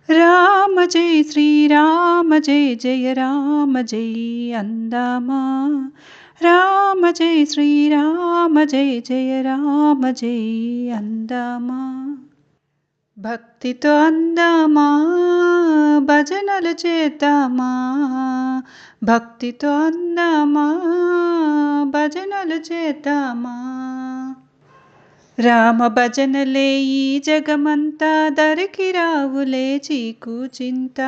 రామ జై శ్రీరామ జై జయ రామ జై అందమా. రామ జై శ్రీరామ జై జయ రామ జై అందమా. భక్తితో అందమా భజనలు చేద్దామా. భక్తితో అందమా భజనలు చేద్దామా. రామ భజనలే ఈ జగమంతా దరికి రావులే చీకు చింత.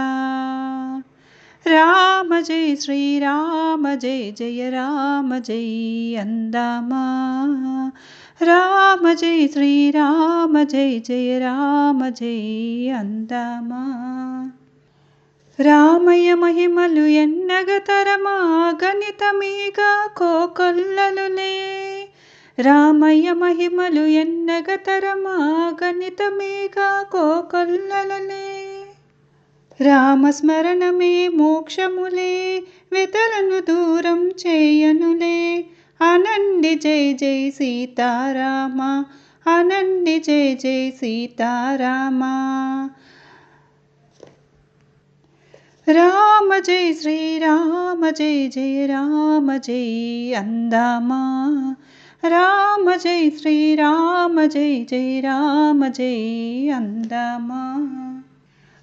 రామ జై శ్రీరామ జై జయ రామ జై అందమా. రామ జై శ్రీరామ జై జయ రామ జై అందమా. రామయ్య మహిమలు ఎన్నగతరమా గణితమీగా కోకొల్లలులే. రామయ్య మహిమలు ఎన్నగతరమా గణితమేగా కోకొల్లలే. రామస్మరణమే మోక్షములే వెతలను దూరం చేయనులే. అనండి జై జై సీతారామ అనండి జై జై సీతారామ. రామ జై శ్రీరామ జై జయ రామ జై అందమా. రామ జై శ్రీరామ జై జయ రామ జై అందమా.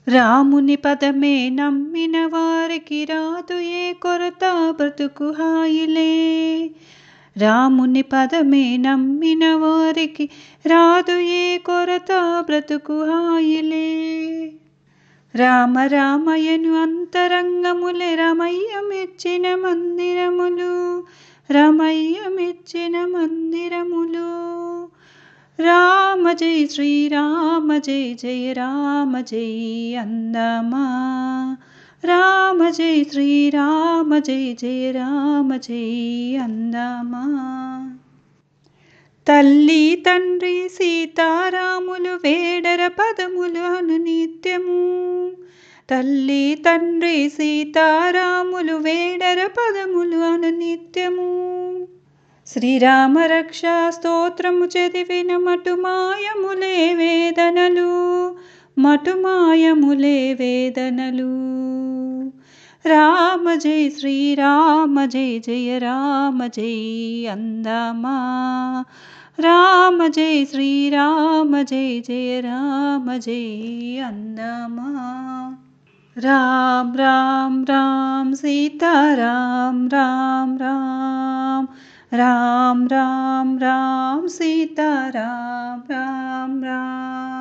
రాముని పదమే నమ్మిన వారికి రాదు ఏ కొరత బ్రతుకు హాయిలే. రాముని పదమే నమ్మిన వారికి రాదు ఏ కొరత బ్రతుకు హాయిలే. రామ రామయను అంతరంగములే రమయ్య మెచ్చిన మందిరములు. రమయ్య మెచ్చిన మందిరములు. రామ జై శ్రీరామ జై జయ రామ జై అందమా. రామ జై శ్రీరామ జై జయ రామ జై అందమా. తల్లి తండ్రి సీతారాములు వేడర పదములు అను నిత్యము. తల్లి తండ్రి సీతారాములు వేడర పదములు అను నిత్యము. శ్రీరామ రక్షా స్తోత్రము చదివిన మటుమాయములే వేదనలు. మటుమాయములే వేదనలు. రామ జై శ్రీరామ జై జయ రామ జై అందమా. రామ జై శ్రీరామ జై జయ రామ జై అందమా. రామ్ రామ్ రామ్ సీతారాం రామ్ రామ్. రామ్ రామ్ రామ్ సీతారాం రామ్ రామ్.